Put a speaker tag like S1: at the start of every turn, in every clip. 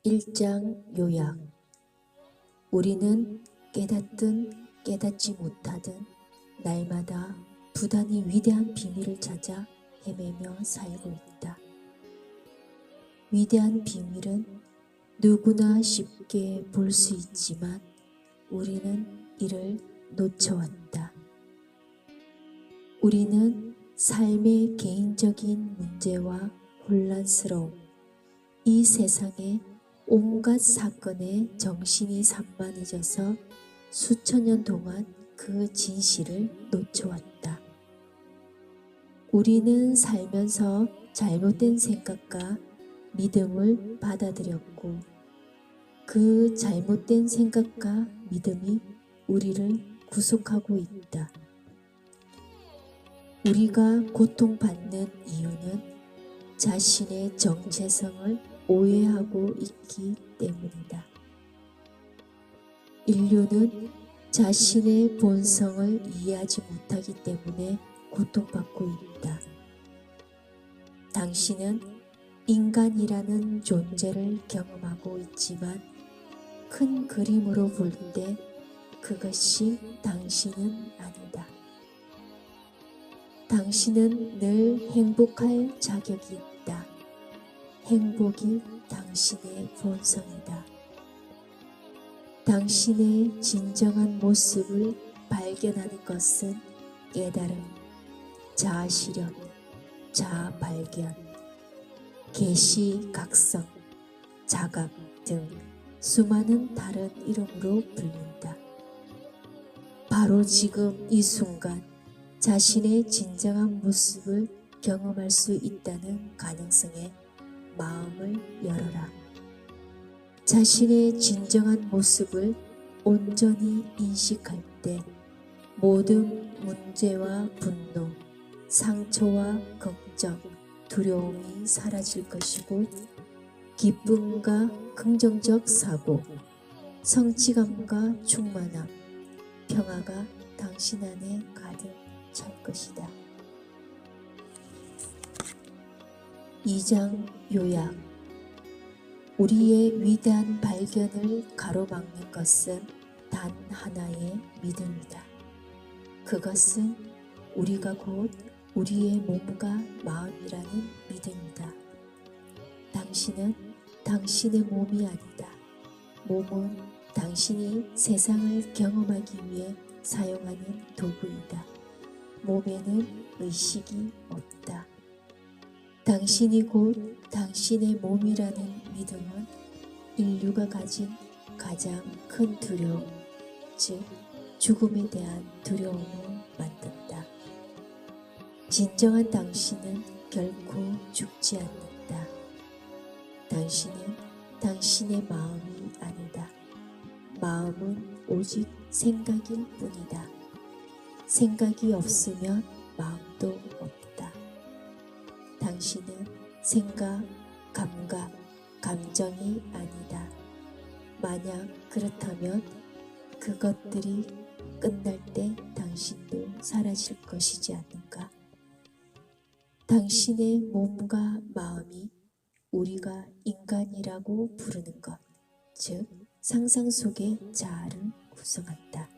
S1: 1장 요약. 우리는 깨닫든 깨닫지 못하든 날마다 부단히 위대한 비밀을 찾아 헤매며 살고 있다. 위대한 비밀은 누구나 쉽게 볼 수 있지만 우리는 이를 놓쳐왔다. 우리는 삶의 개인적인 문제와 혼란스러움, 이 세상의 온갖 사건에 정신이 산만해져서 수천 년 동안 그 진실을 놓쳐왔다. 우리는 살면서 잘못된 생각과 믿음을 받아들였고 그 잘못된 생각과 믿음이 우리를 구속하고 있다. 우리가 고통받는 이유는 자신의 정체성을 오해하고 있기 때문이다. 인류는 자신의 본성을 이해하지 못하기 때문에 고통받고 있다. 당신은 인간이라는 존재를 경험하고 있지만 큰 그림으로 볼 때 그것이 당신은 아니다. 당신은 늘 행복할 자격이 있다. 행복이 당신의 본성이다. 당신의 진정한 모습을 발견하는 것은 깨달음, 자아실현, 자아발견, 계시각성, 자각 등 수많은 다른 이름으로 불린다. 바로 지금 이 순간 자신의 진정한 모습을 경험할 수 있다는 가능성에 마음을 열어라. 자신의 진정한 모습을 온전히 인식할 때 모든 문제와 분노, 상처와 걱정, 두려움이 사라질 것이고 기쁨과 긍정적 사고, 성취감과 충만함, 평화가 당신 안에 가득 찰 것이다. 2장 요약. 우리의 위대한 발견을 가로막는 것은 단 하나의 믿음이다. 그것은 우리가 곧 우리의 몸과 마음이라는 믿음이다. 당신은 당신의 몸이 아니다. 몸은 당신이 세상을 경험하기 위해 사용하는 도구이다. 몸에는 의식이 없다. 당신이 곧 당신의 몸이라는 믿음은 인류가 가진 가장 큰 두려움, 즉 죽음에 대한 두려움을 만든다. 진정한 당신은 결코 죽지 않는다. 당신은 당신의 마음이 아니다. 마음은 오직 생각일 뿐이다. 생각이 없으면 마음도 없다. 당신은 생각, 감각, 감정이 아니다. 만약 그렇다면 그것들이 끝날 때 당신도 사라질 것이지 않는가? 당신의 몸과 마음이 우리가 인간이라고 부르는 것, 즉 상상 속의 자아를 구성한다.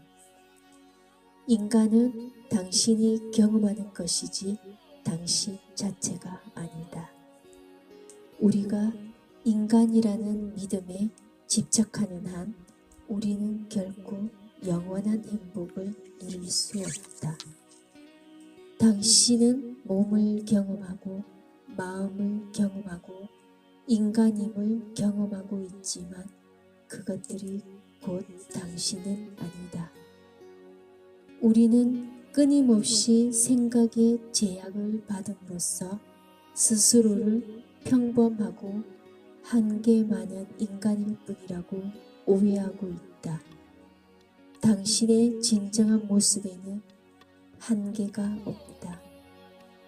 S1: 인간은 당신이 경험하는 것이지 당신 자체가 아니다. 우리가 인간이라는 믿음에 집착하는 한 우리는 결코 영원한 행복을 누릴 수 없다. 당신은 몸을 경험하고 마음을 경험하고 인간임을 경험하고 있지만 그것들이 곧 당신은 아니다. 우리는 끊임없이 생각의 제약을 받음으로써 스스로를 평범하고 한계 많은 인간일 뿐이라고 오해하고 있다. 당신의 진정한 모습에는 한계가 없다.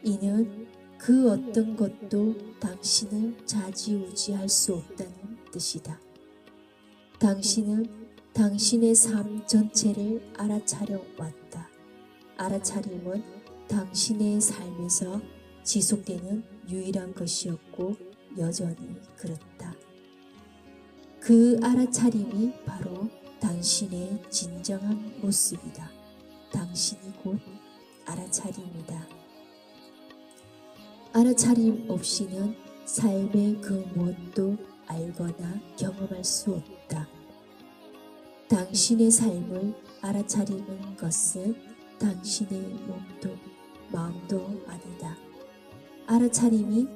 S1: 이는 그 어떤 것도 당신을 좌지우지할 수 없다는 뜻이다. 당신은 당신의 삶 전체를 알아차려 왔다. 알아차림은 당신의 삶에서 지속되는 유일한 것이었고 여전히 그렇다. 그 알아차림이 바로 당신의 진정한 모습이다. 당신이 곧 알아차림이다. 알아차림 없이는 삶의 그 무엇도 알거나 경험할 수 없다. 당신의 삶을 알아차리는 것은 당신의 몸도 마음도 아니다. 알아차림이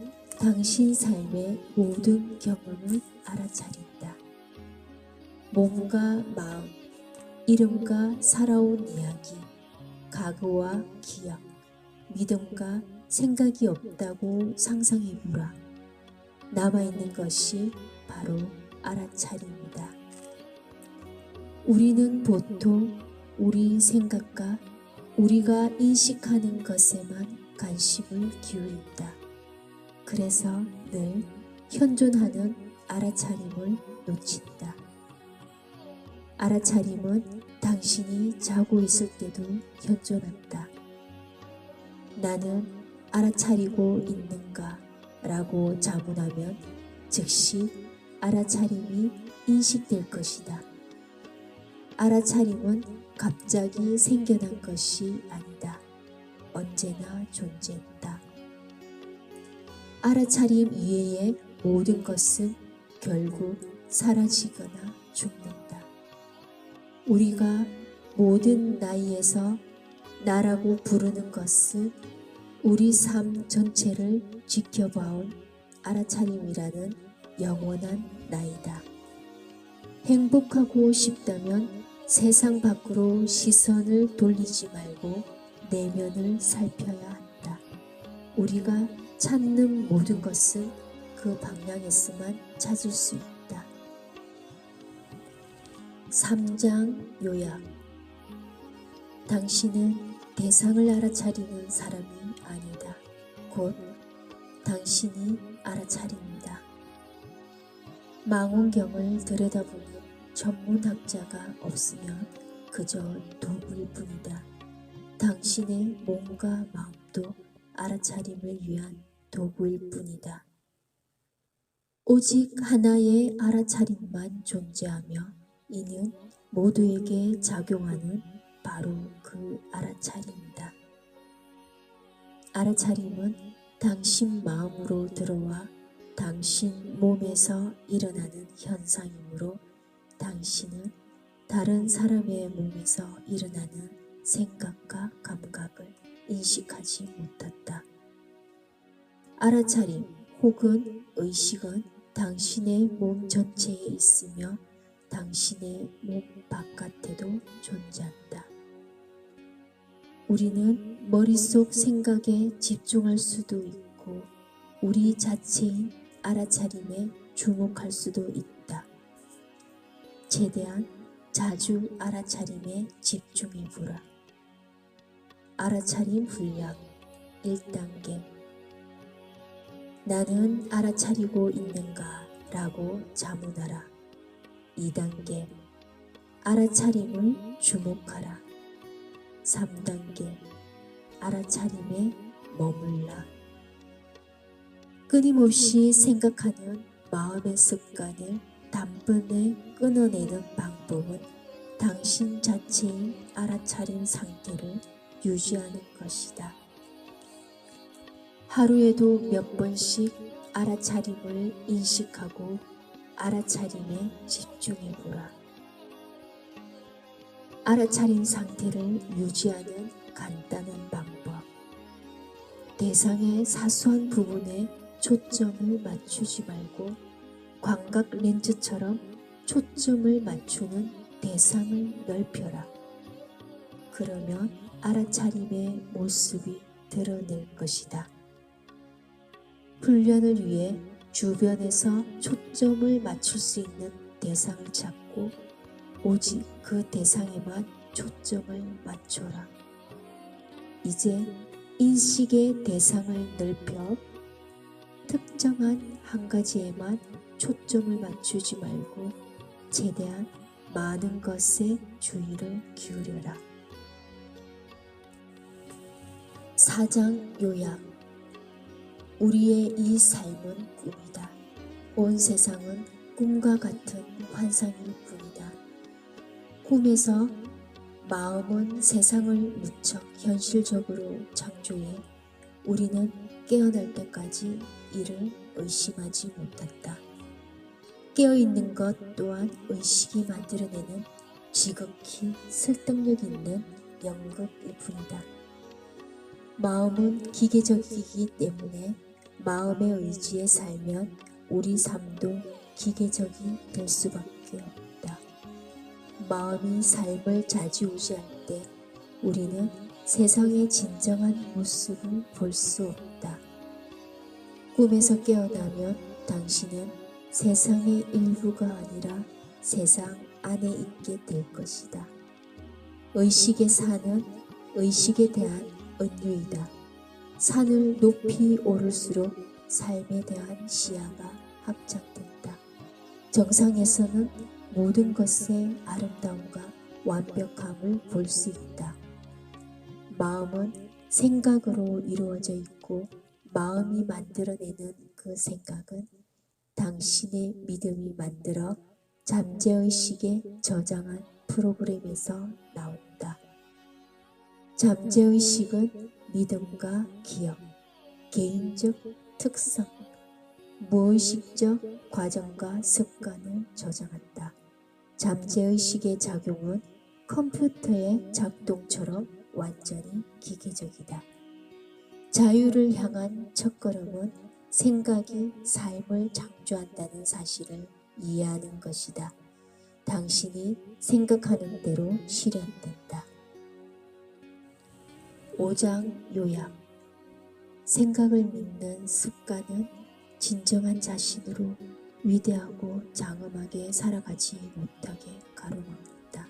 S1: 당신 삶의 모든 경험을 알아차린다. 몸과 마음, 이름과 살아온 이야기, 과거와 기억, 믿음과 생각이 없다고 상상해보라. 남아있는 것이 바로 알아차림이다. 우리는 보통 우리 생각과 우리가 인식하는 것에만 관심을 기울인다. 그래서 늘 현존하는 알아차림을 놓친다. 알아차림은 당신이 자고 있을 때도 현존한다. 나는 알아차리고 있는가? 라고 자문하면 즉시 알아차림이 인식될 것이다. 알아차림은 갑자기 생겨난 것이 아니다. 언제나 존재했다. 알아차림 이외의 모든 것은 결국 사라지거나 죽는다. 우리가 모든 나이에서 나라고 부르는 것은 우리 삶 전체를 지켜봐온 알아차림이라는 영원한 나이다. 행복하고 싶다면 세상 밖으로 시선을 돌리지 말고 내면을 살펴야 한다. 우리가 찾는 모든 것은 그 방향에서만 찾을 수 있다. 3장 요약. 당신은 대상을 알아차리는 사람이 아니다. 곧 당신이 알아차립니다. 망원경을 들여다보는 전문학자가 없으면 그저 도구일 뿐이다. 당신의 몸과 마음도 알아차림을 위한 도구일 뿐이다. 오직 하나의 알아차림만 존재하며 이는 모두에게 작용하는 바로 그 알아차림이다. 알아차림은 당신 마음으로 들어와 당신 몸에서 일어나는 현상이므로 당신은 다른 사람의 몸에서 일어나는 생각과 감각을 인식하지 못한다. 알아차림 혹은 의식은 당신의 몸 전체에 있으며 당신의 몸 바깥에도 존재한다. 우리는 머릿속 생각에 집중할 수도 있고 우리 자체인 알아차림에 주목할 수도 있다. 최대한 자주 알아차림에 집중해보라. 알아차림 훈련 1단계. 나는 알아차리고 있는가? 라고 자문하라. 2단계. 알아차림을 주목하라. 3단계. 알아차림에 머물라. 끊임없이 생각하는 마음의 습관을 단번에 끊어내는 방법은 당신 자체의 알아차림 상태를 유지하는 것이다. 하루에도 몇 번씩 알아차림을 인식하고 알아차림에 집중해보라. 알아차림 상태를 유지하는 간단한 방법. 대상의 사소한 부분에 초점을 맞추지 말고 광각 렌즈처럼 초점을 맞추는 대상을 넓혀라. 그러면 알아차림의 모습이 드러낼 것이다. 훈련을 위해 주변에서 초점을 맞출 수 있는 대상을 찾고 오직 그 대상에만 초점을 맞춰라. 이제 인식의 대상을 넓혀 특정한 한 가지에만 초점을 맞추지 말고 최대한 많은 것에 주의를 기울여라. 4장 요약. 우리의 이 삶은 꿈이다. 온 세상은 꿈과 같은 환상일 뿐이다. 꿈에서 마음은 세상을 무척 현실적으로 창조해 우리는 깨어날 때까지 이를 의심하지 못한다. 깨어있는 것 또한 의식이 만들어내는 지극히 설득력 있는 연극일 뿐이다. 마음은 기계적이기 때문에 마음의 의지에 살면 우리 삶도 기계적이 될 수밖에 없다. 마음이 삶을 좌지우지할 때 우리는 세상의 진정한 모습을 볼 수 없다. 꿈에서 깨어나면 당신은 세상의 일부가 아니라 세상 안에 있게 될 것이다. 의식의 산은 의식에 대한 은유이다. 산을 높이 오를수록 삶에 대한 시야가 확장된다. 정상에서는 모든 것의 아름다움과 완벽함을 볼 수 있다. 마음은 생각으로 이루어져 있고 마음이 만들어내는 그 생각은 당신의 믿음이 만들어 잠재의식에 저장한 프로그램에서 나온다. 잠재의식은 믿음과 기억, 개인적 특성, 무의식적 과정과 습관을 저장한다. 잠재의식의 작용은 컴퓨터의 작동처럼 완전히 기계적이다. 자유를 향한 첫걸음은 생각이 삶을 창조한다는 사실을 이해하는 것이다. 당신이 생각하는 대로 실현된다. 5장 요약. 생각을 믿는 습관은 진정한 자신으로 위대하고 장엄하게 살아가지 못하게 가로막는다.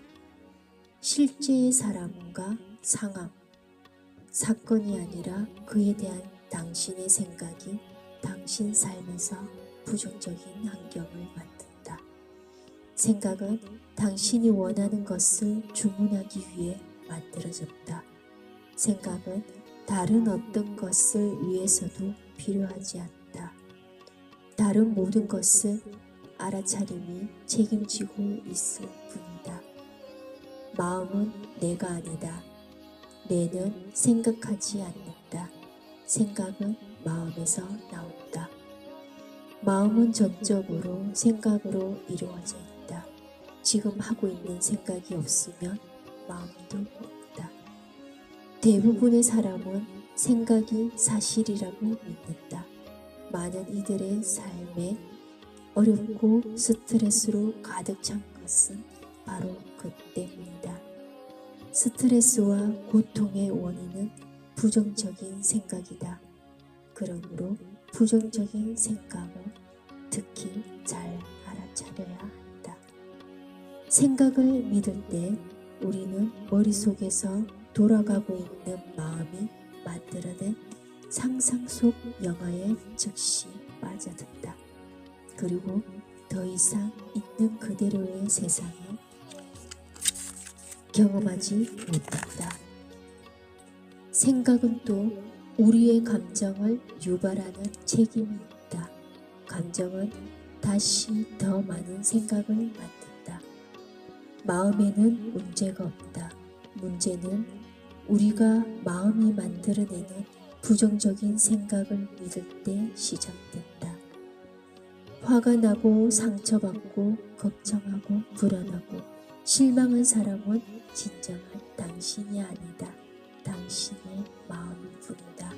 S1: 실제의 사람과 상황, 사건이 아니라 그에 대한 당신의 생각이 당신 삶에서 부정적인 환경을 만든다. 생각은 당신이 원하는 것을 주문하기 위해 만들어졌다. 생각은 다른 어떤 것을 위해서도 필요하지 않다. 다른 모든 것은 알아차림이 책임지고 있을 뿐이다. 마음은 내가 아니다. 뇌는 생각하지 않는다. 생각은 마음에서 나온다. 마음은 전적으로 생각으로 이루어져 있다. 지금 하고 있는 생각이 없으면 마음도 없다. 대부분의 사람은 생각이 사실이라고 믿는다. 많은 이들의 삶에 어렵고 스트레스로 가득 찬 것은 바로 그 때문이다. 스트레스와 고통의 원인은 부정적인 생각이다. 그러므로 부정적인 생각을 특히 잘 알아차려야 한다. 생각을 믿을 때 우리는 머릿속에서 돌아가고 있는 마음이 만들어낸 상상 속 영화에 즉시 빠져든다. 그리고 더 이상 있는 그대로의 세상에 경험하지 못한다. 생각은 또 우리의 감정을 유발하는 책임이 있다. 감정은 다시 더 많은 생각을 만든다. 마음에는 문제가 없다. 문제는 우리가 마음이 만들어내는 부정적인 생각을 믿을 때 시작된다. 화가 나고 상처받고 걱정하고 불안하고 실망한 사람은 진정한 당신이 아니다. 당신의 마음일 뿐이다.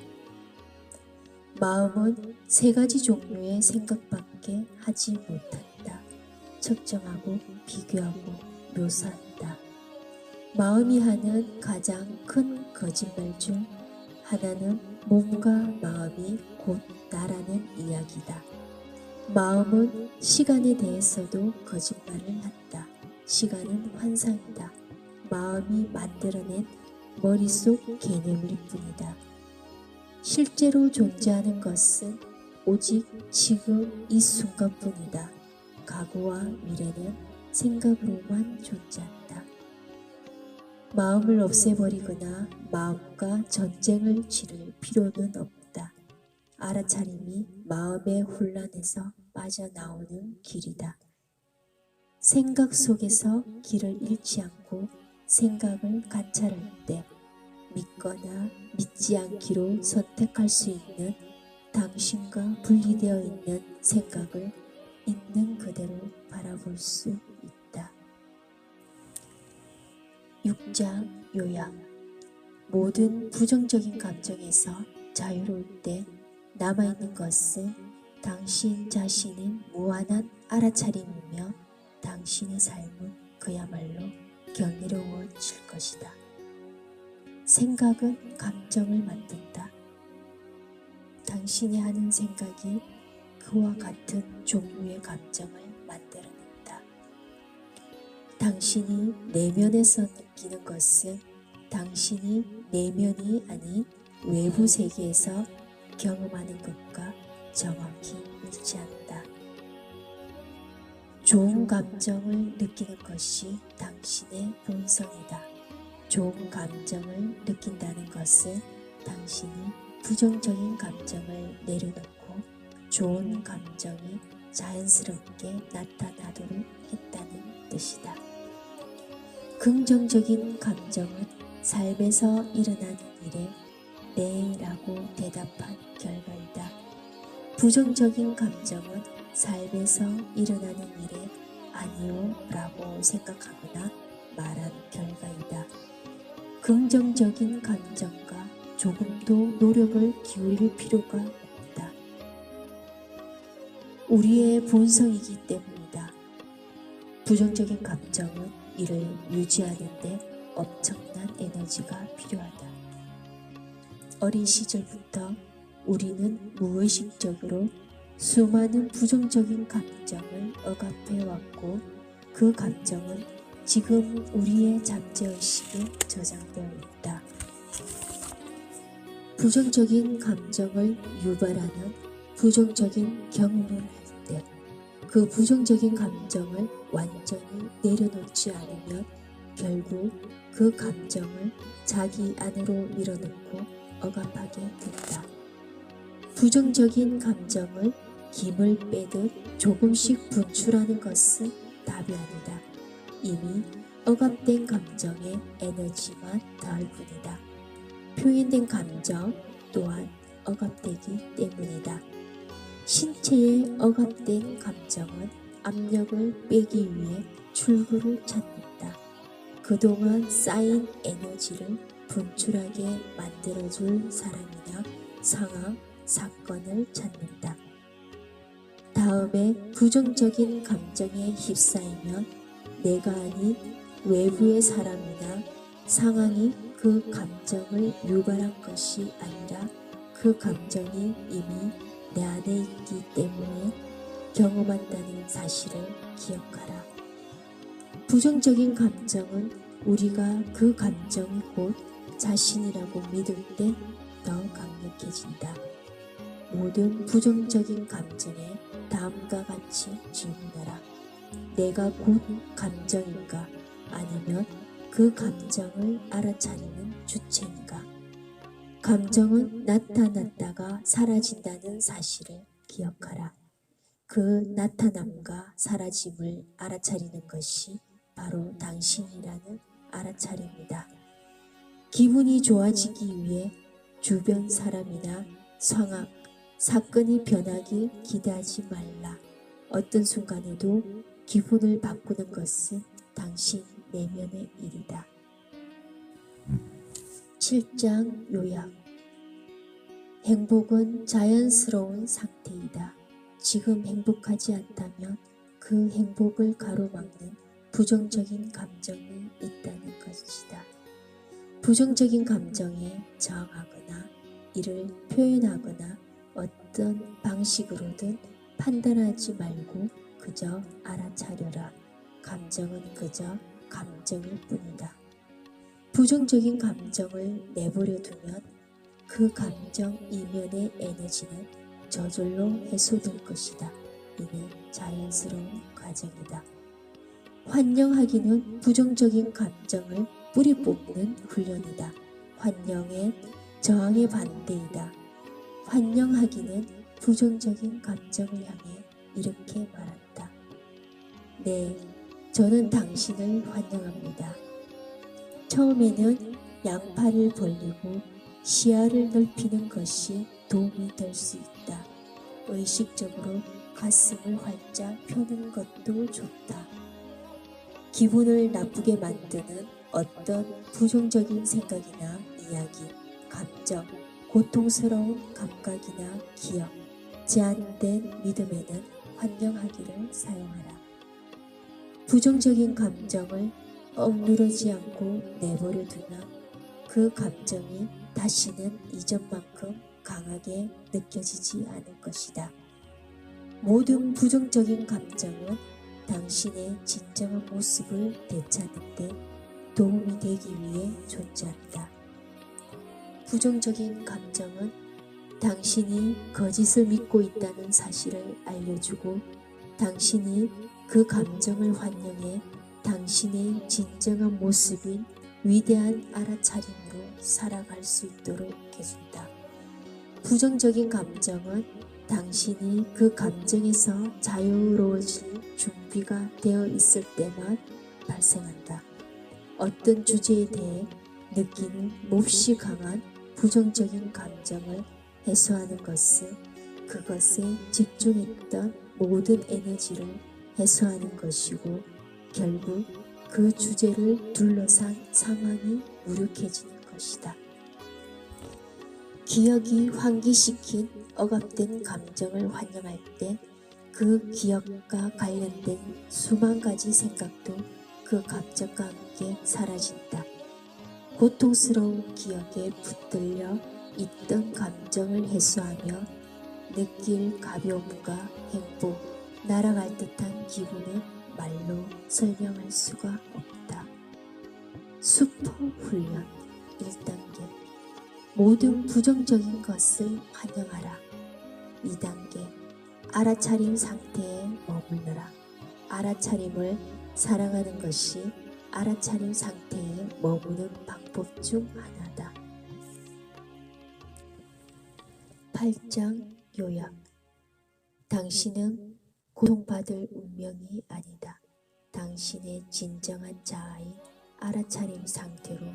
S1: 마음은 세 가지 종류의 생각밖에 하지 못한다. 측정하고 비교하고 묘사한다. 마음이 하는 가장 큰 거짓말 중 하나는 몸과 마음이 곧 나라는 이야기다. 마음은 시간에 대해서도 거짓말을 한다. 시간은 환상이다. 마음이 만들어낸 머릿속 개념일 뿐이다. 실제로 존재하는 것은 오직 지금 이 순간뿐이다. 과거와 미래는 생각으로만 존재한다. 마음을 없애버리거나 마음과 전쟁을 치를 필요는 없다. 알아차림이 마음의 혼란에서 빠져나오는 길이다. 생각 속에서 길을 잃지 않고 생각을 관찰할 때 믿거나 믿지 않기로 선택할 수 있는 당신과 분리되어 있는 생각을 있는 그대로 바라볼 수 있다. 6장 요약. 모든 부정적인 감정에서 자유로울 때 남아있는 것은 당신 자신의 무한한 알아차림이며 당신의 삶은 그야말로 경이로워질 것이다. 생각은 감정을 만든다. 당신이 하는 생각이 그와 같은 종류의 감정을 만들어낸다. 당신이 내면에서 느끼는 것은 당신이 내면이 아닌 외부 세계에서 경험하는 것과 정확히 일치한다. 좋은 감정을 느끼는 것이 당신의 본성이다. 좋은 감정을 느낀다는 것은 당신이 부정적인 감정을 내려놓고 좋은 감정이 자연스럽게 나타나도록 했다는 뜻이다. 긍정적인 감정은 삶에서 일어나는 일에 네라고 대답한 결과이다. 부정적인 감정은 삶에서 일어나는 일에 아니요 라고 생각하거나 말한 결과이다. 긍정적인 감정과 조금도 노력을 기울일 필요가 없다. 우리의 본성이기 때문이다. 부정적인 감정은 이를 유지하는 데 엄청난 에너지가 필요하다. 어린 시절부터 우리는 무의식적으로 수많은 부정적인 감정을 억압해왔고 그 감정은 지금 우리의 잠재의식에 저장되어 있다. 부정적인 감정을 유발하는 부정적인 경험을 할 때 그 부정적인 감정을 완전히 내려놓지 않으면 결국 그 감정을 자기 안으로 밀어넣고 억압하게 된다. 부정적인 감정을 김을 빼듯 조금씩 분출하는 것은 답이 아니다. 이미 억압된 감정의 에너지만 더할 뿐이다. 표현된 감정 또한 억압되기 때문이다. 신체의 억압된 감정은 압력을 빼기 위해 출구를 찾는다. 그동안 쌓인 에너지를 분출하게 만들어줄 사람이나 상황, 사건을 찾는다. 다음에 부정적인 감정에 휩싸이면 내가 아닌 외부의 사람이나 상황이 그 감정을 유발한 것이 아니라 그 감정이 이미 내 안에 있기 때문에 경험한다는 사실을 기억하라. 부정적인 감정은 우리가 그 감정이 곧 자신이라고 믿을 때 더 강력해진다. 모든 부정적인 감정에 다음과 같이 질문하라. 내가 곧 감정인가? 아니면 그 감정을 알아차리는 주체인가? 감정은 나타났다가 사라진다는 사실을 기억하라. 그 나타남과 사라짐을 알아차리는 것이 바로 당신이라는 알아차림이다. 기분이 좋아지기 위해 주변 사람이나 상황, 사건이 변하길 기대하지 말라. 어떤 순간에도 기분을 바꾸는 것은 당신 내면의 일이다. 7장 요약. 행복은 자연스러운 상태이다. 지금 행복하지 않다면 그 행복을 가로막는 부정적인 감정이 있다는 것이다. 부정적인 감정에 저항하거나 이를 표현하거나 어떤 방식으로든 판단하지 말고 그저 알아차려라. 감정은 그저 감정일 뿐이다. 부정적인 감정을 내버려 두면 그 감정 이면의 에너지는 저절로 해소될 것이다. 이는 자연스러운 과정이다. 환영하기는 부정적인 감정을 뿌리 뽑는 훈련이다. 환영은 저항의 반대이다. 환영하기는 부정적인 감정을 향해 이렇게 말한다. 네, 저는 당신을 환영합니다. 처음에는 양팔을 벌리고 시야를 넓히는 것이 도움이 될 수 있다. 의식적으로 가슴을 활짝 펴는 것도 좋다. 기분을 나쁘게 만드는 어떤 부정적인 생각이나 이야기, 감정, 고통스러운 감각이나 기억, 제한된 믿음에는 환영하기를 사용하라. 부정적인 감정을 억누르지 않고 내버려 두면 그 감정이 다시는 이전만큼 강하게 느껴지지 않을 것이다. 모든 부정적인 감정은 당신의 진정한 모습을 되찾는 데 도움이 되기 위해 존재한다. 부정적인 감정은 당신이 거짓을 믿고 있다는 사실을 알려주고 당신이 그 감정을 환영해 당신의 진정한 모습인 위대한 알아차림으로 살아갈 수 있도록 해준다. 부정적인 감정은 당신이 그 감정에서 자유로워질 준비가 되어 있을 때만 발생한다. 어떤 주제에 대해 느끼는 몹시 강한 부정적인 감정을 해소하는 것은 그것에 집중했던 모든 에너지를 해소하는 것이고 결국 그 주제를 둘러싼 상황이 무력해지는 것이다. 기억이 환기시킨 억압된 감정을 환영할 때 그 기억과 관련된 수만 가지 생각도 그 감정과 함께 사라진다. 고통스러운 기억에 붙들려 있던 감정을 해소하며 느낄 가벼움과 행복, 날아갈 듯한 기분은 말로 설명할 수가 없다. 슈퍼 훈련 1단계 모든 부정적인 것을 환영하라. 2단계 알아차림 상태에 머물러라. 알아차림을 사랑하는 것이 알아차림 상태에 머무는 방법 중 하나다. 8장 요약 당신은 고통받을 운명이 아니다. 당신의 진정한 자아인 알아차림 상태로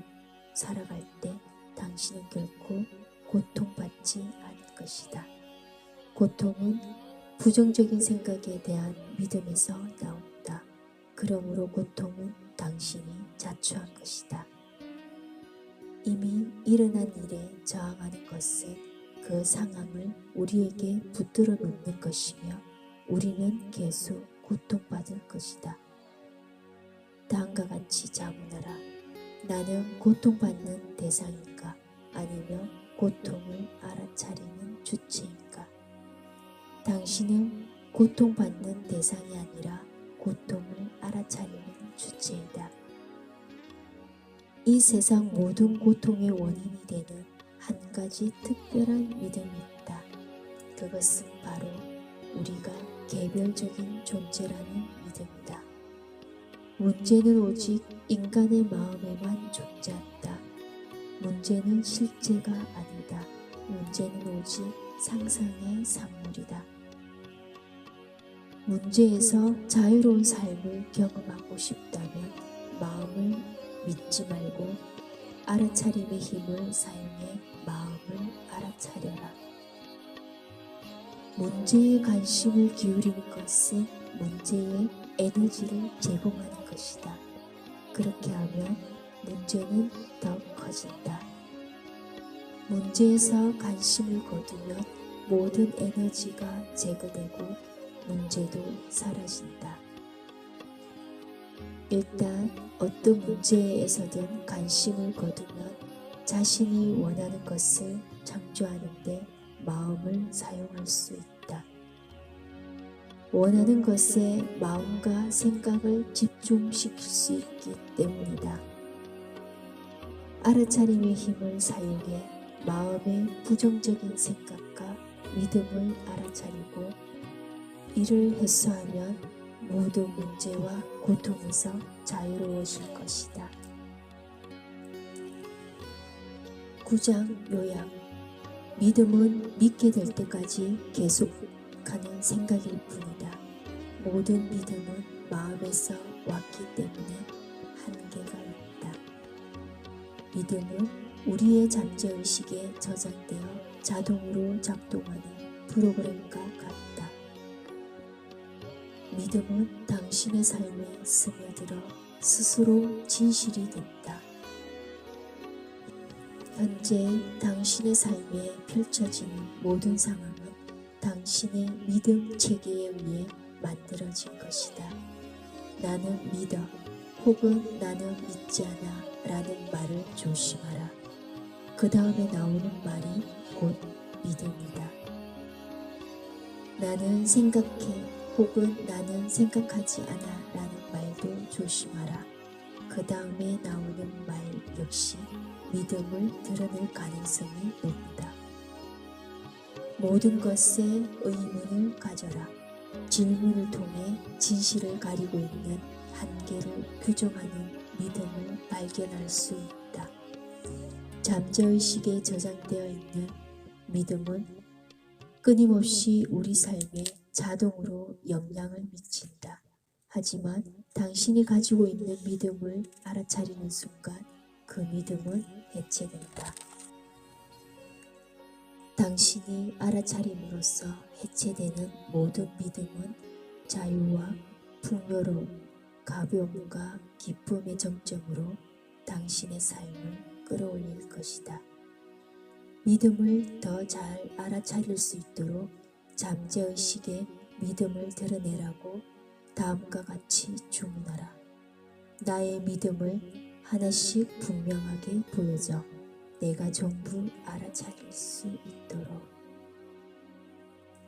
S1: 살아갈 때 당신은 결코 고통받지 않을 것이다. 고통은 부정적인 생각에 대한 믿음에서 나온다. 그러므로 고통은 당신이 자초한 것이다. 이미 일어난 일에 저항하는 것은 그 상황을 우리에게 붙들어 놓는 것이며 우리는 계속 고통받을 것이다. 다음과 같이 자문하라. 나는 고통받는 대상인가? 아니면 고통을 알아차리는 주체인가? 당신은 고통받는 대상이 아니라 고통을 알아차리는 주체이다. 이 세상 모든 고통의 원인이 되는 한 가지 특별한 믿음이 있다. 그것은 바로 우리가 개별적인 존재라는 믿음이다. 문제는 오직 인간의 마음에만 존재한다. 문제는 실제가 아니다. 문제는 오직 상상의 산물이다. 문제에서 자유로운 삶을 경험하고 싶다면 마음을 믿지 말고 알아차림의 힘을 사용해 마음을 알아차려라. 문제에 관심을 기울이는 것은 문제에 에너지를 제공하는 것이다. 그렇게 하면 문제는 더 커진다. 문제에서 관심을 거두면 모든 에너지가 제거되고 문제도 사라진다. 일단 어떤 문제에서든 관심을 거두면 자신이 원하는 것을 창조하는 데 마음을 사용할 수 있다. 원하는 것에 마음과 생각을 집중시킬 수 있기 때문이다. 알아차림의 힘을 사용해 마음의 부정적인 생각과 믿음을 알아차리고 이를 해소하면 모든 문제와 고통에서 자유로워질 것이다. 9장 요약 믿음은 믿게 될 때까지 계속하는 생각일 뿐이다. 모든 믿음은 마음에서 왔기 때문에 한계가 있다. 믿음은 우리의 잠재의식에 저장되어 자동으로 작동하는 프로그램과 같다. 믿음은 당신의 삶에 스며들어 스스로 진실이 된다. 현재 당신의 삶에 펼쳐지는 모든 상황은 당신의 믿음 체계에 의해 만들어진 것이다. 나는 믿어 혹은 나는 믿지 않아 라는 말을 조심하라. 그 다음에 나오는 말이 곧 믿음이다. 나는 생각해 혹은 나는 생각하지 않아 라는 말도 조심하라. 그 다음에 나오는 말 역시 믿음을 드러낼 가능성이 높다. 모든 것에 의문을 가져라. 질문을 통해 진실을 가리고 있는 한계를 규정하는 믿음을 발견할 수 있다. 잠재의식에 저장되어 있는 믿음은 끊임없이 우리 삶에 자동으로 영향을 미친다. 하지만 당신이 가지고 있는 믿음을 알아차리는 순간 그 믿음은 해체된다. 당신이 알아차림으로써 해체되는 모든 믿음은 자유와 풍요로움, 가벼움과 기쁨의 정점으로 당신의 삶을 끌어올릴 것이다. 믿음을 더 잘 알아차릴 수 있도록 잠재의식에 믿음을 드러내라고 다음과 같이 주문하라. 나의 믿음을 하나씩 분명하게 보여줘. 내가 전부 알아차릴 수 있도록.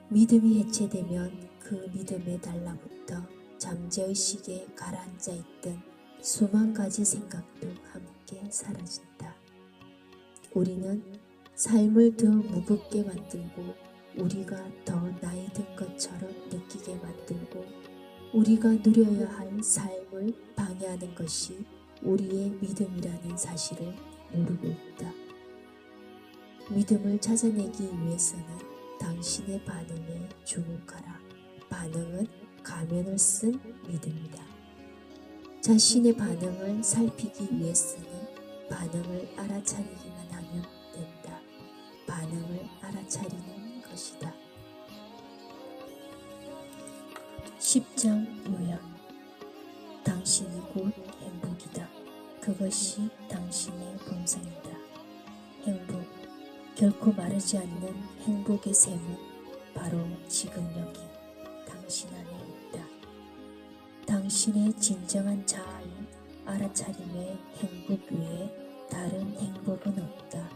S1: 믿음이 해체되면 그 믿음에 달라붙어 잠재의식에 가라앉아 있던 수만 가지 생각도 함께 사라진다. 우리는 삶을 더 무겁게 만들고 우리가 더 나이 든 것처럼 느끼게 만들고 우리가 누려야 할 삶을 방해하는 것이 우리의 믿음이라는 사실을 모르고 있다. 믿음을 찾아내기 위해서는 당신의 반응에 주목하라. 반응은 가면을 쓴 믿음이다. 자신의 반응을 살피기 위해서는 반응을 알아차리기만 하면 된다. 반응을 알아차리는 것이다. 10장 요약. 당신이 곧 행복이다. 그것이 당신의 본성이다. 행복, 결코 마르지 않는 행복의 샘은 바로 지금 여기 당신 안에 있다. 당신의 진정한 자아인 알아차림의 행복 외에 다른 행복은 없다.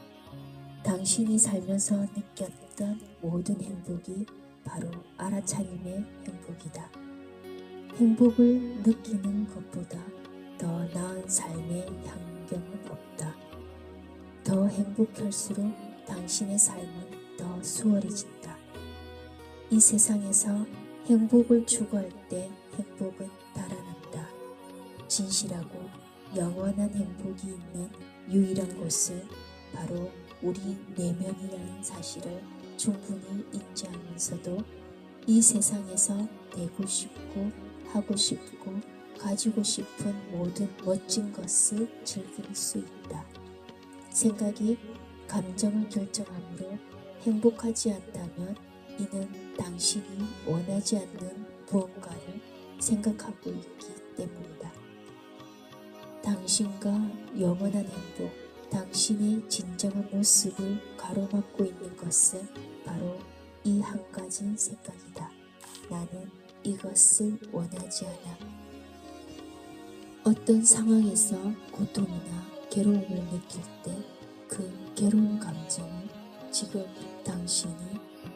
S1: 당신이 살면서 느꼈던 모든 행복이 바로 알아차림의 행복이다. 행복을 느끼는 것보다 더 나은 삶의 환경은 없다. 더 행복할수록 당신의 삶은 더 수월해진다. 이 세상에서 행복을 추구할 때 행복은 달아난다. 진실하고 영원한 행복이 있는 유일한 곳은 바로 우리 내면이라는 사실을 충분히 인지하면서도 이 세상에서 되고 싶고 하고 싶고 가지고 싶은 모든 멋진 것을 즐길 수 있다. 생각이 감정을 결정하므로 행복하지 않다면 이는 당신이 원하지 않는 무언가를 생각하고 있기 때문이다. 당신과 영원한 행복, 당신의 진정한 모습을 가로막고 있는 것은 바로 이 한 가지 생각이다. 나는 이것을 원하지 않아. 어떤 상황에서 고통이나 괴로움을 느낄 때 그 괴로운 감정은 지금 당신이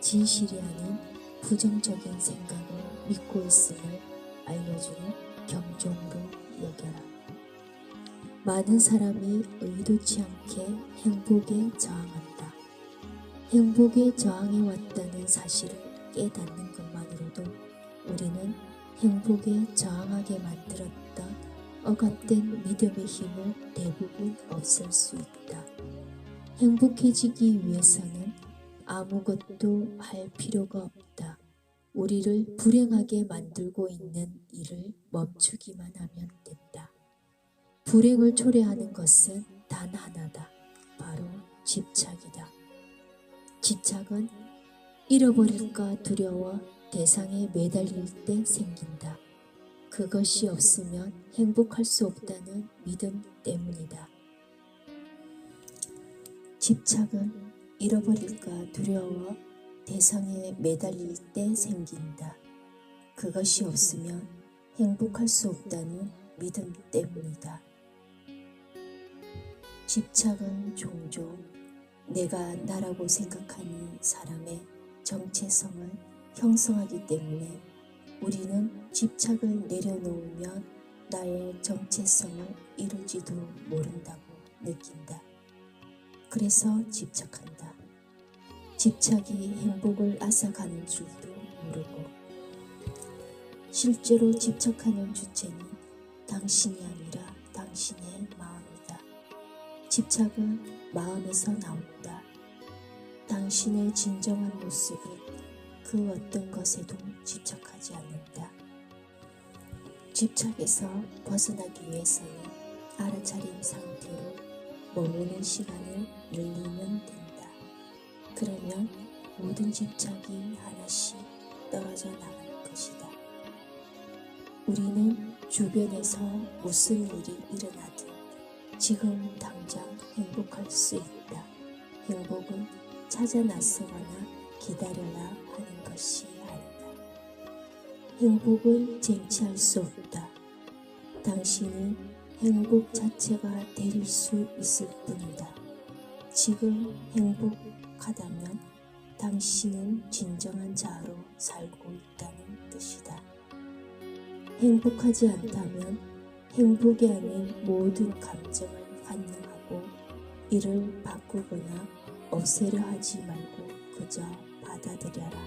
S1: 진실이 아닌 부정적인 생각을 믿고 있음을 알려주는 경종으로 여겨라. 많은 사람이 의도치 않게 행복에 저항한다. 행복에 저항해 왔다는 사실을 깨닫는 것만으로도 우리는 행복에 저항하게 만들었던 억압된 믿음의 힘을 대부분 없앨 수 있다. 행복해지기 위해서는 아무것도 할 필요가 없다. 우리를 불행하게 만들고 있는 일을 멈추기만 하면 된다. 불행을 초래하는 것은 단 하나다. 바로 집착이다. 집착은 잃어버릴까 두려워 대상에 매달릴 때 생긴다. 그것이 없으면 행복할 수 없다는 믿음 때문이다. 집착은 잃어버릴까 두려워 대상에 매달릴 때 생긴다. 그것이 없으면 행복할 수 없다는 믿음 때문이다. 집착은 종종 내가 나라고 생각하는 사람의 정체성을 형성하기 때문에 우리는 집착을 내려놓으면 나의 정체성을 이룰지도 모른다고 느낀다. 그래서 집착한다. 집착이 행복을 앗아가는 줄도 모르고 실제로 집착하는 주체는 당신이 아니라 당신의 마음이다. 집착은 마음에서 나온다. 당신의 진정한 모습은 그 어떤 것에도 집착하지 않는다. 집착에서 벗어나기 위해서는 알아차린 상태로 머무는 시간을 늘리면 된다. 그러면 모든 집착이 하나씩 떨어져 나갈 것이다. 우리는 주변에서 무슨 일이 일어나든 지금 당장 행복할 수 있다. 행복은 찾아 나서거나 기다려야 하는 것이 아니다. 행복은 쟁취할 수 없다. 당신이 행복 자체가 될 수 있을 뿐이다. 지금 행복하다면 당신은 진정한 자아로 살고 있다는 뜻이다. 행복하지 않다면 행복이 아닌 모든 감정을 환영하고 이를 바꾸거나 없애려 하지 말고 그저 받아들여라.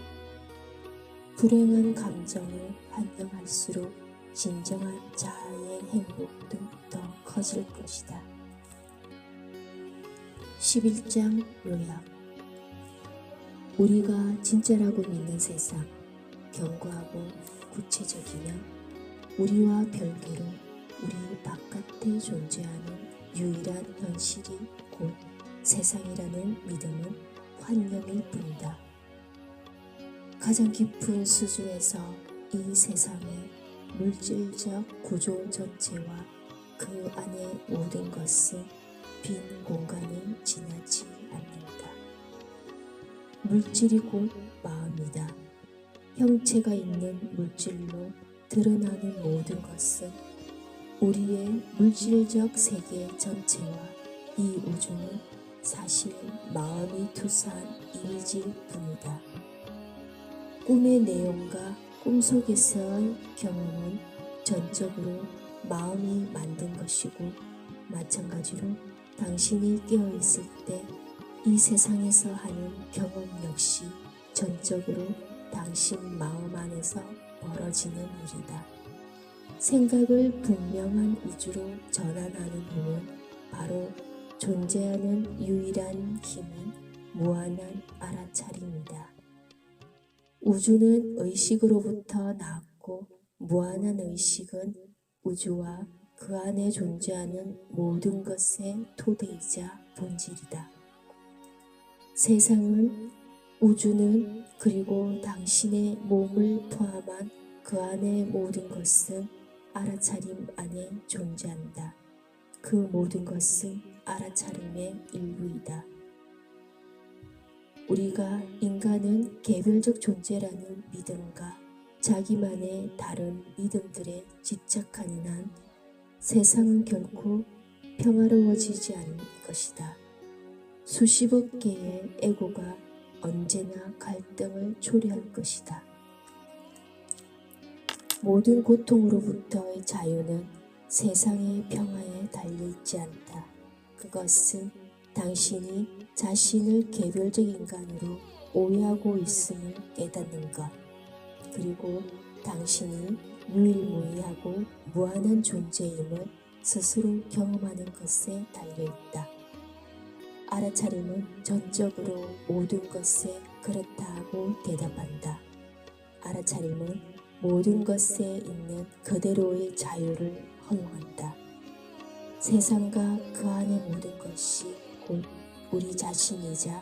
S1: 불행한 감정을 환영할수록 진정한 자아의 행복도 더 커질 것이다. 11장 요약. 우리가 진짜라고 믿는 세상, 견고하고 구체적이며 우리와 별개로 우리 바깥에 존재하는 유일한 현실이 곧 세상이라는 믿음은 환영일 뿐이다. 가장 깊은 수준에서 이 세상의 물질적 구조 전체와 그 안의 모든 것은 빈 공간을 지나지 않는다. 물질이 곧 마음이다. 형체가 있는 물질로 드러나는 모든 것은 우리의 물질적 세계 전체와 이 우주는 사실 마음이 투사한 이미지일 뿐이다. 꿈의 내용과 꿈속에서의 경험은 전적으로 마음이 만든 것이고 마찬가지로 당신이 깨어있을 때 이 세상에서 하는 경험 역시 전적으로 당신 마음 안에서 벌어지는 일이다. 생각을 분명한 우주로 전환하는 힘은 바로 존재하는 유일한 힘인 무한한 알아차림이다. 우주는 의식으로부터 나왔고 무한한 의식은 우주와 그 안에 존재하는 모든 것의 토대이자 본질이다. 세상은, 우주는, 그리고 당신의 몸을 포함한 그 안의 모든 것은 알아차림 안에 존재한다. 그 모든 것은 알아차림의 일부이다. 우리가 인간은 개별적 존재라는 믿음과 자기만의 다른 믿음들에 집착하는 한 세상은 결코 평화로워지지 않을 것이다. 수십억 개의 에고가 언제나 갈등을 초래할 것이다. 모든 고통으로부터의 자유는 세상의 평화에 달려있지 않다. 그것은 당신이 자신을 개별적 인간으로 오해하고 있음을 깨닫는 것, 그리고 당신이 유일무이하고 무한한 존재임을 스스로 경험하는 것에 달려있다. 알아차림은 전적으로 모든 것에 그렇다 하고 대답한다. 알아차림은 모든 것에 있는 그대로의 자유를 허용한다. 세상과 그 안의 모든 것이 곧 우리 자신이자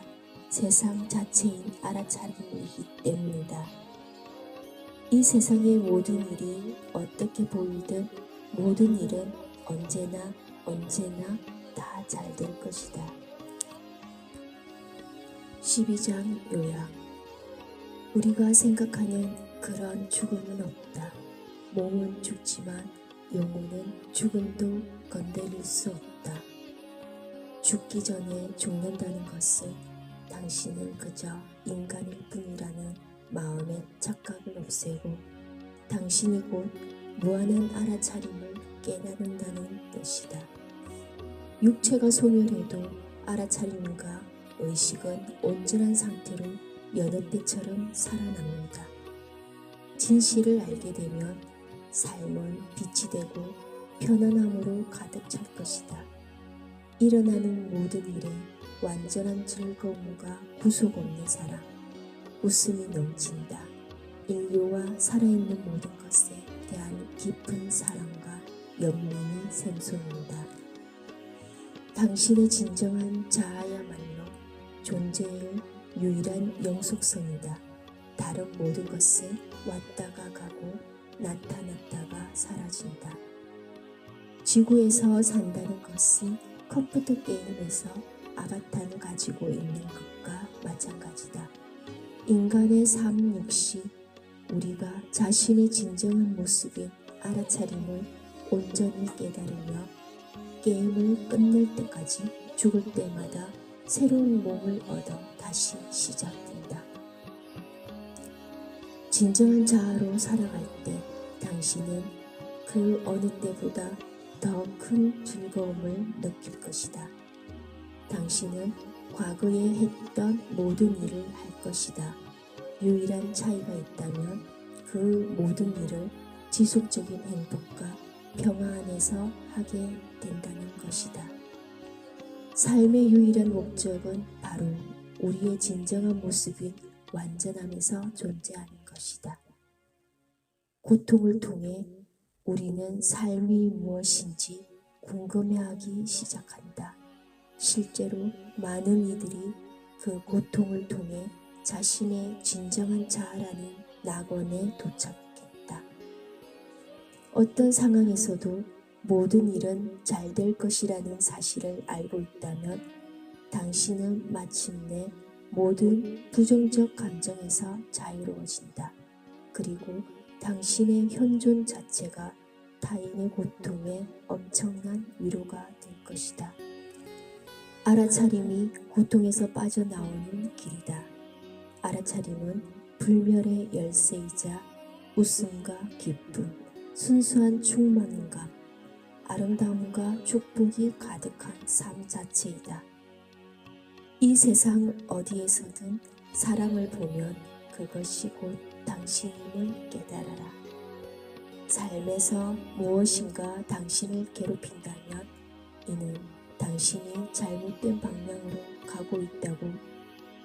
S1: 세상 자체인 알아차림이기 때문이다. 이 세상의 모든 일이 어떻게 보이든 모든 일은 언제나 다 잘 될 것이다. 12장 요약. 우리가 생각하는 그런 죽음은 없다. 몸은 죽지만 영혼은 죽음도 건드릴 수 없다. 죽기 전에 죽는다는 것은 당신은 그저 인간일 뿐이라는 마음의 착각을 없애고 당신이 곧 무한한 알아차림을 깨닫는다는 뜻이다. 육체가 소멸해도 알아차림과 의식은 온전한 상태로 여느 때처럼 살아납니다. 진실을 알게 되면 삶은 빛이 되고 편안함으로 가득 찰 것이다. 일어나는 모든 일에 완전한 즐거움과 구속 없는 사랑, 웃음이 넘친다. 인류와 살아있는 모든 것에 대한 깊은 사랑과 연민이 샘솟는다. 당신의 진정한 자아야말로 존재의 유일한 영속성이다. 다른 모든 것은 왔다가 가고 나타났다가 사라진다. 지구에서 산다는 것은 컴퓨터 게임에서 아바타를 가지고 있는 것과 마찬가지다. 인간의 삶 역시 우리가 자신의 진정한 모습인 알아차림을 온전히 깨달으며 게임을 끝낼 때까지 죽을 때마다 새로운 몸을 얻어 다시 시작된다. 진정한 자아로 살아갈 때 당신은 그 어느 때보다 더 큰 즐거움을 느낄 것이다. 당신은 과거에 했던 모든 일을 할 것이다. 유일한 차이가 있다면 그 모든 일을 지속적인 행복과 평화 안에서 하게 된다는 것이다. 삶의 유일한 목적은 바로 우리의 진정한 모습인 완전함에서 존재하는 것이다. 고통을 통해 우리는 삶이 무엇인지 궁금해하기 시작한다. 실제로 많은 이들이 그 고통을 통해 자신의 진정한 자아라는 낙원에 도착했다. 어떤 상황에서도 모든 일은 잘 될 것이라는 사실을 알고 있다면 당신은 마침내 모든 부정적 감정에서 자유로워진다. 그리고 당신의 현존 자체가 타인의 고통에 엄청난 위로가 될 것이다. 알아차림이 고통에서 빠져나오는 길이다. 알아차림은 불멸의 열쇠이자 웃음과 기쁨, 순수한 충만감, 아름다움과 축복이 가득한 삶 자체이다. 이 세상 어디에서든 사랑을 보면 그것이 곧 당신임을 깨달아라. 삶에서 무엇인가 당신을 괴롭힌다면 이는 당신이 잘못된 방향으로 가고 있다고,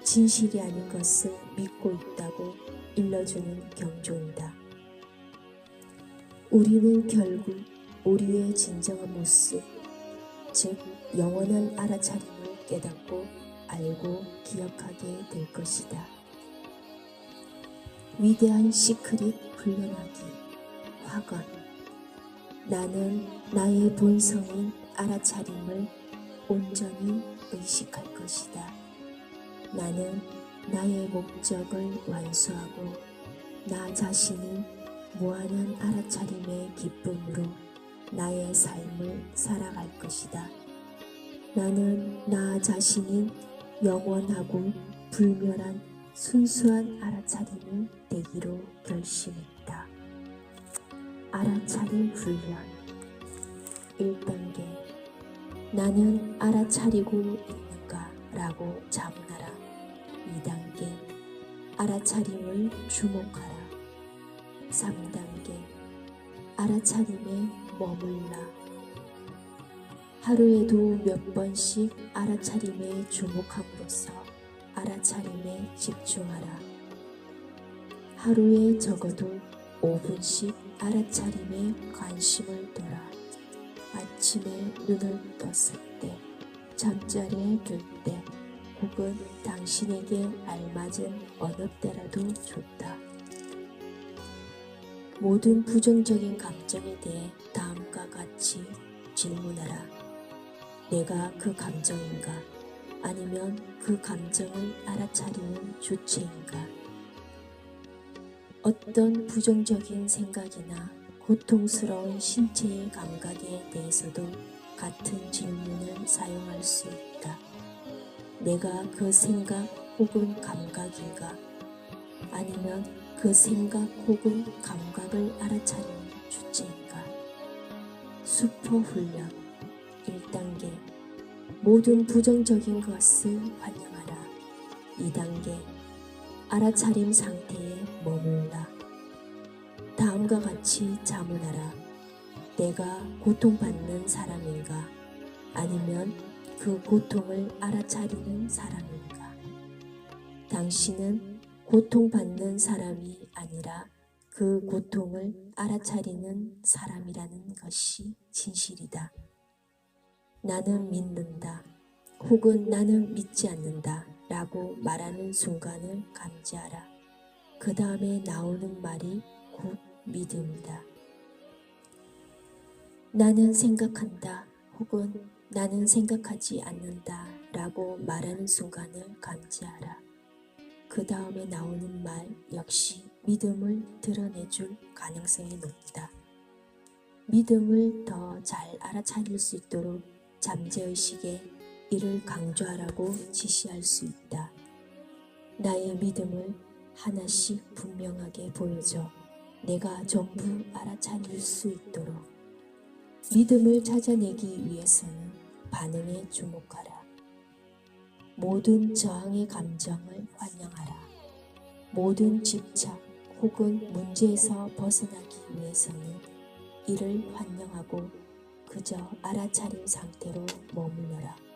S1: 진실이 아닌 것을 믿고 있다고 일러주는 경종이다. 우리는 결국 우리의 진정한 모습, 즉 영원한 알아차림을 깨닫고 알고 기억하게 될 것이다. 위대한 시크릿 풀려나기. 화건. 나는 나의 본성인 알아차림을 온전히 의식할 것이다. 나는 나의 목적을 완수하고 나 자신이 무한한 알아차림의 기쁨으로 나의 삶을 살아갈 것이다. 나는 나 자신이 영원하고 불멸한 순수한 알아차림이 되기로 결심했다. 알아차림 훈련 1단계. 나는 알아차리고 있는가? 라고 자문하라. 2단계. 알아차림을 주목하라. 3단계. 알아차림에 머물라. 하루에도 몇 번씩 알아차림에 주목함으로써 알아차림에 집중하라. 하루에 적어도 5분씩 알아차림에 관심을 둬라. 아침에 눈을 떴을 때, 잠자리에 들 때, 혹은 당신에게 알맞은 어느 때라도 좋다. 모든 부정적인 감정에 대해 다음과 같이 질문하라. 내가 그 감정인가? 아니면 그 감정을 알아차리는 주체인가? 어떤 부정적인 생각이나 고통스러운 신체의 감각에 대해서도 같은 질문을 사용할 수 있다. 내가 그 생각 혹은 감각인가? 아니면 그 생각 혹은 감각을 알아차리는 주체인가? 수포 훈련 1단계 모든 부정적인 것을 환영하라. 2단계 알아차림 상태에 머물라. 다음과 같이 자문하라. 내가 고통받는 사람인가? 아니면 그 고통을 알아차리는 사람인가? 당신은 고통받는 사람이 아니라 그 고통을 알아차리는 사람이라는 것이 진실이다. 나는 믿는다 혹은 나는 믿지 않는다 라고 말하는 순간을 감지하라. 그 다음에 나오는 말이 곧 믿음이다. 나는 생각한다 혹은 나는 생각하지 않는다 라고 말하는 순간을 감지하라. 그 다음에 나오는 말 역시 믿음을 드러내줄 가능성이 높다. 믿음을 더 잘 알아차릴 수 있도록 잠재의식에 이를 강조하라고 지시할 수 있다. 나의 믿음을 하나씩 분명하게 보여줘. 내가 전부 알아차릴 수 있도록. 믿음을 찾아내기 위해서는 반응에 주목하라. 모든 저항의 감정을 환영하라. 모든 집착 혹은 문제에서 벗어나기 위해서는 이를 환영하고 그저 알아차림 상태로 머물러라.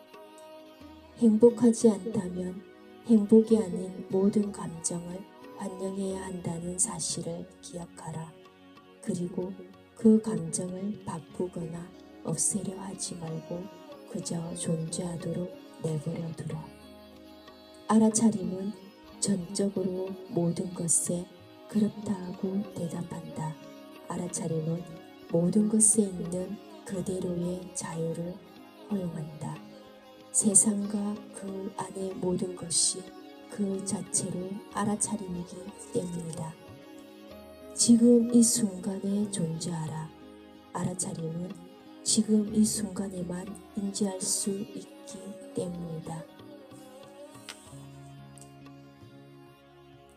S1: 행복하지 않다면 행복이 아닌 모든 감정을 환영해야 한다는 사실을 기억하라. 그리고 그 감정을 바꾸거나 없애려 하지 말고 그저 존재하도록 내버려 두라. 알아차림은 전적으로 모든 것에 그렇다 하고 대답한다. 알아차림은 모든 것에 있는 그대로의 자유를 허용한다. 세상과 그 안의 모든 것이 그 자체를 알아차림이기 때문이다. 지금 이 순간에 존재하라. 알아차림은 지금 이 순간에만 인지할 수 있기 때문이다.